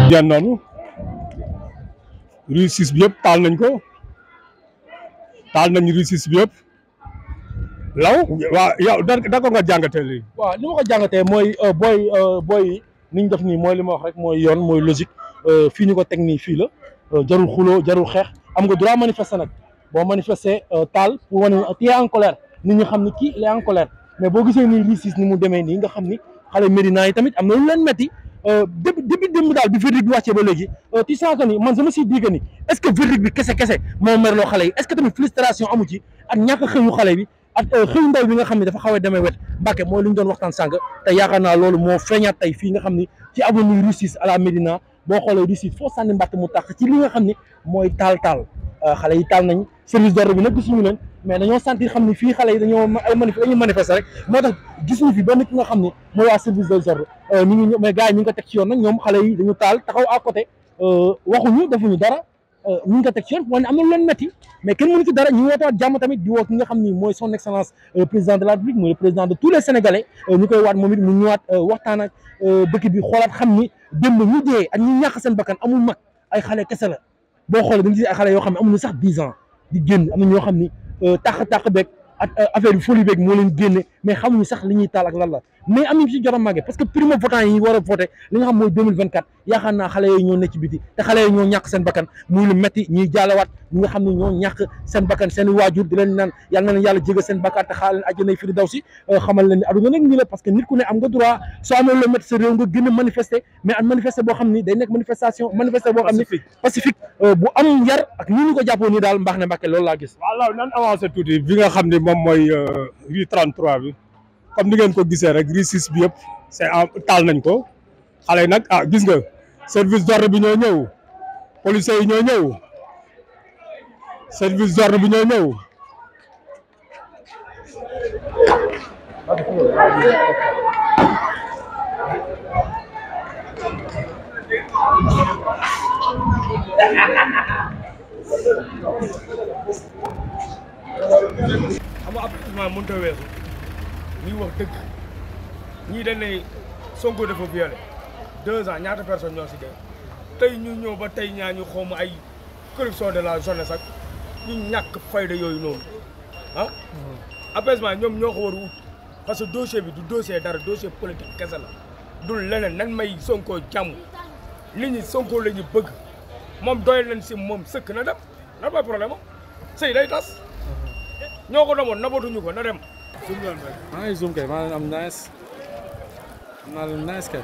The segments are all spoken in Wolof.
bien noonu rue 6 bi yëpp taal nañ ko taal nañ rue 6 bi yëpp law waaw yow da ko nga jàngatee lii. waaw li ma ko jàngatee mooy booy ni ñu def nii mooy li ma wax rek mooy yoon mooy logique fii ñu ko teg nii fii la jarul xuloo jarul xeex am nga droit manifester nag boo manifester taal pour wane tu es en colère nit ñi xam ni kii il est en colère mais boo gisee nii rue 6 ni mu demee nii nga xam ni xale Médina yi tamit am na lu leen metti depuis démb daal bi verdict bi wàccee ba léegi tu sens que ni man je me suis dit que ni est-ce que verdict bi kese moo merloo xale yi est-ce que tamit frustration amu ci ak ñàkk xëyu xale bi ak xëyu ndaw bi nga xam ne dafa xaw a demee wet Mbàkke mooy lu ñu doon waxtaan sànq te yaakaar naa loolu moo feeñaat tey fii nga xam ni ci avenue Rue 6 à la Médina boo xoolee Rue 6 foo sànni mbàtt mu tax ci li nga xam ni mooy taal xale yi taal nañ service d'ordre bi nag gisuñu leen mais dañoo sentir xam ni fii xale yi dañuy manifester rek moo tax gisuñu fi benn ki nga xam ni mooy waa service d'ordre ñu ngi mais gars yi ñu ngi ko teg ci yoon nag ñoom xale yi dañu taal taxaw à côté waxuñu defuñu dara ñu ngi ko teg ci yoon wane am na lu leen metti mais kenn mënu ci dara ñu wootewaat jàmm tamit di woo ki nga xam ni mooy son excellence président de la République mooy le président de tous les Sénégalais ñu koy waat moom it mu ñëwaat waxtaan ak dëkk bi xoolaat xam ni démb ñu dee ak ñu ñàkk seen bakkan amul mag ay xale kese la boo xoolee da nga gis ay xale yoo xam ne amuñu sax 10 ans di génn am na ñoo xam ni tàq beeg ak affaire bi folie beeg moo leen génne mais xamuñu sax li ñuy taal ak lan la mais am nañu ci jot a màggee parce que primo votant yi war a voté li nga xam mooy 2024 yaakaar naa xale yooyu ñoo nekk ci biti te xale yooyu ñoo ñàkk seen bakkan muy lu metti ñuy jaalewaat ñi nga xam ne ñoo ñàkk seen bakkan seen waajur di leen naan yal na leen yàlla jégal seen bakkan te xaar leen àjjana fi di daw si xamal leen ni aduna nag nii la parce que nit ku ne am nga droit soo amee lu metti sa réew nga gën a manifester mais ak manifester boo xam ni day nekk manifester boo xam ni pacifique bu am yar ak ni ñu ko jàppoo nii daal mbaax ne Mbàkke loolu laa gis. waaw nan avancé tuuti bi nga xam ne moom mooy rue 33 bi comme ni ngeen ko gisee rek rue 6 bi yëpp c'est taal nañ ko xale yi nag gis nga service d'ordre bi ñoo ñëw policiers yi ñoo ñëw service d'ordre bi ñoo ñëw xam nga appartement mënut a weesu ñuy wax dëgg ñii dañ ne Sonko dafa violé 2 ans ñaata personnes ñoo si dee tey ñu ñëw ba tey ñaa ñu xawma ay corruption de la jeunesse ak ñu ñàkk fayda yooyu noonu apaisement ñoom ñoo ko war a ut parce que dossier bi du dossier dara dossier politique kese la du leneen nan may Sonko jàmm nit ñi Sonko la ñu bëgg moom doyal nañ si moom sëkk na dem lan mooy problème sëy day tas ñoo ko demoon nabatuñu ko na dem. maa ngi zoom kay maa ngi am nice naa leen nice kay.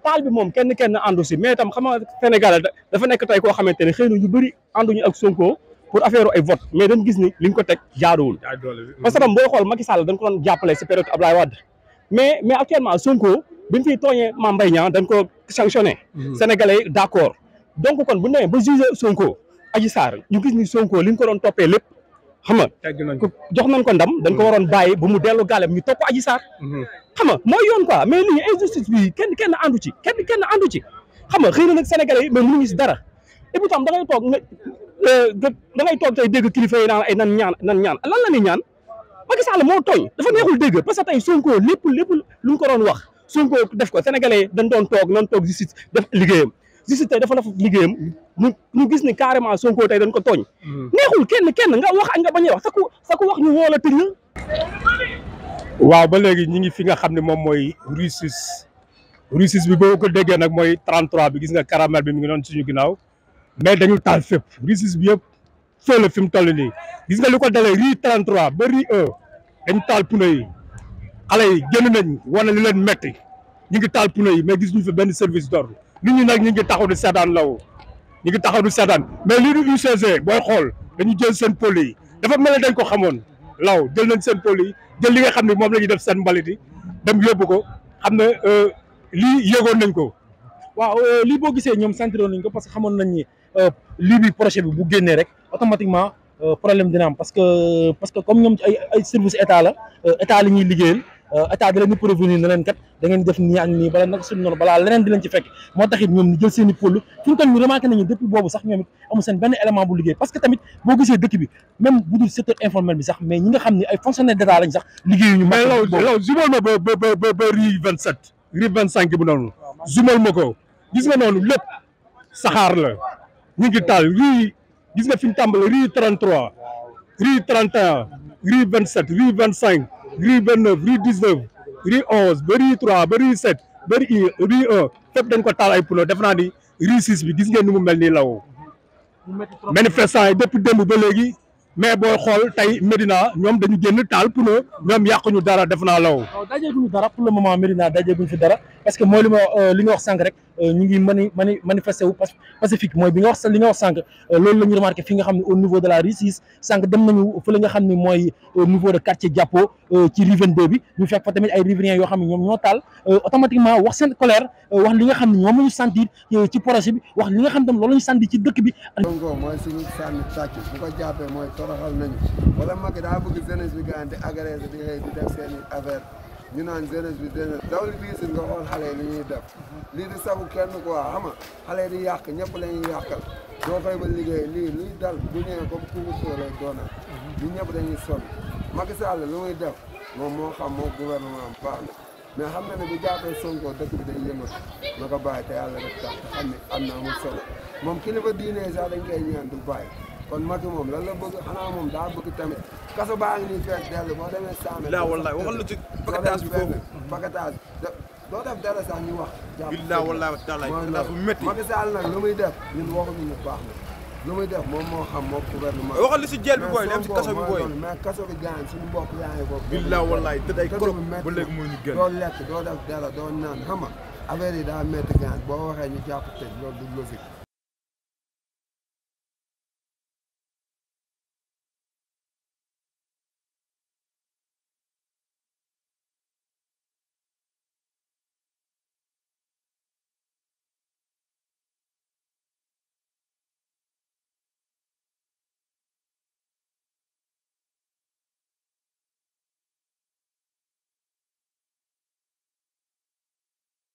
taal bi moom kenn àndu si mais itam xam nga Sénégal dafa nekk tey koo xamante ne xëy na ñu bëri ànduñu ak Sonko pour affaire ay vote mais dañ gis ni li ñu ko teg jaaduwul parce que tam booy xool Macky Sall dañ ko doon jàppale si période Abdoulaye Wade mais actuellement Sonko bi ñu fiy tooñee Mame Mbaye Niang dañ ko sanctionné sénégalais d'accord donc kon bu ñu demee ba jugé Sonko Adji Sarr ñu gis ni Sonko li ñu ko doon toppee lépp xam nga jox nañ ko ndam dañ ko waroon bàyyi ba mu dellu gaalem ñu topp Adji Sarr xam nga mooy yoon quoi mais lii injustice bi kenn àndu ci kenn àndu ci xam nga xëy na nag sénégalais yi mais mënuñu si dara et puis tam da ngay toog da ngay toog tey dégg kilifa yi naan ay nan ñaan lan la ni ñaan Macky Sall moo tooñ dafa neexul dégg parce que tey Sonko lépp lu ñu ko doon wax Sonko def ko sénégalais yi dañ doon toog justice def liggéeyam justice tey dafa def liggéeyam ñu gis ni carrément Sonko tey dañ ko tooñ neexul kenn nga wax ak nga bañ a wax sa ku wax ñu woo la tëj la. waaw ba léegi ñi ngi fi nga xam ne moom mooy rue 6 bi boo ko déggee nag mooy 33 bi gis nga caramel bi mi ngi doon suñu ginnaaw mais dañu taal fépp rue 6 bi yëpp feu la fi mu toll nii gis nga li ko dalee rue 33 ba rue 1 dañ taal pneu yi xale yi génn nañ wane li leen metti ñu ngi taal pneu yi mais gis ñu fi benn service d'ordre nit ñi nag ñu ngi taxaw di seetaan law ñu ngi taxaw di seetaan mais lii di UCG booy xool dañu jël seen pôle yi dafa mel ne dañ ko xamoon law jël nañ seen pôle yi jël li nga xam ne moom la ñuy def seen mbalit yi dem yóbbu ko xam ne lii yëgoon nañ ko. waaw lii boo gisee ñoom sentiroon nañ ko parce que xamoon nañ ni lii bi projet bi bu génnee rek automatiquement problème dina am parce que comme ñoom ay service état la état la ñuy liggéeyal état da leen di prévenir ne leen kat da ngeen def nii ak nii bala nag suñu noonu balaa leneen di leen ci fekk moo tax it ñoom ñu jël seen i pôle fi ñu toll nii remarqué nañu depuis boobu sax ñoom it amul seen benn élément bu liggéey parce que tamit boo gisee dëkk bi même bu dul secteur informel bi sax mais ñi nga xam ne ay fonctionnaires d'état lañ sax liggéeyuñu. mais law zumal ma ba rue 27 rue 25 bu noonu zumal ma ko gis nga noonu lépp saxaar la ñu ngi taal rue gis nga fi ñu tàmbale rue 33 rue 31 rue 27 rue 25 rue 29 rue 19 rue 11 ba rue 3 ba rue 7 ba rue 1 fépp dañ ko taal ay pneu def naa ni rue 6 bi gis ngeen ni mu mel nii law manifestant yi depuis démb ba léegi mais booy xool tey Médina ñoom dañu génn taal pneu ñoom yàquñu dara def naa law. waaw dajeeguñu dara pour le moment Médina dajeeguñu fi dara parce que mooy li nga wax sànq rek ñu ngi manifester wu pacifique mooy li nga wax sànq loolu la ñu remarqué fi nga xam ne au niveau de la rue 6 sànq dem nañu fa la nga xam ne mooy au niveau de quartier Diapo ci rue 22 bi ñu fekk fa tamit ay riverains yoo xam ne ñoom ñoo taal automatiquement wax seen colère wax li nga xam ne ñoom la ñu sentir ci projet bi wax li nga xam ne tam loolu la ñu sentir ci dëkk bi. Sonko mooy suñu sànni sàcc bu ko jàppee mooy toroxal nañu wala Macky daa bëgg jeunesse bi gën di agressé di xëy di def seen i affaire ñu naan jeunesse bi dawal diisin nga xool xale yi li ñuy def lii di sabu kenn quoi xam nga xale yi di yàq ñëpp la ñuy yàqal doo fay ba liggéey lii luy dal bu ñëwee comme couvre-feu lay doonal ñun ñëpp dañuy sonn Macky Sall lu muy def moom moo xam moo gouvernement am baax na mais xam na ne bu jàppee Sonko dëkk bi day yëngatu na ko bàyyi te yàlla rek tax te xam ne am na amul solo moom kilifa diine sax dañ koy ñaan du bàyyi kon Macky moom lan la bëgg xanaa moom daa bëgg tamit kaso baa ngi nii fees dellu boo demee saame bilaa wallaay waxal la ci paquetage bi foofu paquetage doo def dara sax ñu wax bilaa wallaay wa taala dafa métti Macky Sall nag lu muy def ñun waxuñu ñu baax na lu muy def moom moo xam moo gouvernement waxal li si jeel bi booy dem si kaso bi booy mais kaso bi gaañ suñu mbokk yaa ngi boobu bilaa wallaay tëdd ay korop ba léegi moo ñu génn doo lekk doo def dara doo naan xam nga affaire yi daa métti gaañ boo waxee ñu jàpp tëj loolu du logique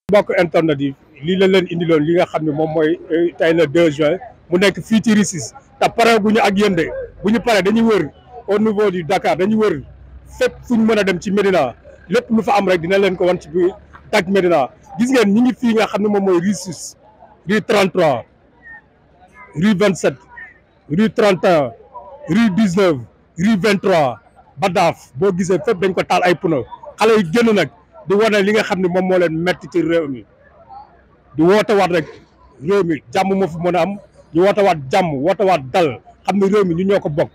mbokk internet yi lii la leen indiloon li nga xam ne moom mooy tey le 2 juin mu nekk fii ci rue 6 te pare bu ñu ak yéen de bu ñu paree dañuy wër au niveau du Dakar dañuy wër fépp fu ñu mën a dem ci Médina lépp lu fa am rek dina leen ko wan ci biir Dak Médina gis ngeen ñi ngi fii nga xam ne moom mooy rue 6 rue 33 rue 27 rue 31 rue 19 rue 23 Badaf boo gisee fépp dañ ko taal ay pneu xale yi génn nag di wane li nga xam ne moom moo leen metti ci réew mi di woote waat rek réew mi jàmm moo fi mën a am di woote waat jàmm woote waat dal xam ne réew mi ñu ñoo ko bokk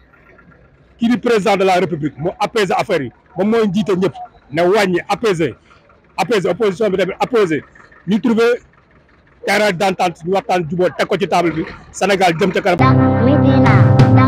kii di président de la république mu apaiser affaire yi moom mooy njiite ñëpp ne wàññi apaiser opposition bi tamit apaiser ñu trouver terrain d'entente ñu waxtaan jubóo teg ko ci table bi Sénégal jëm ca kanam.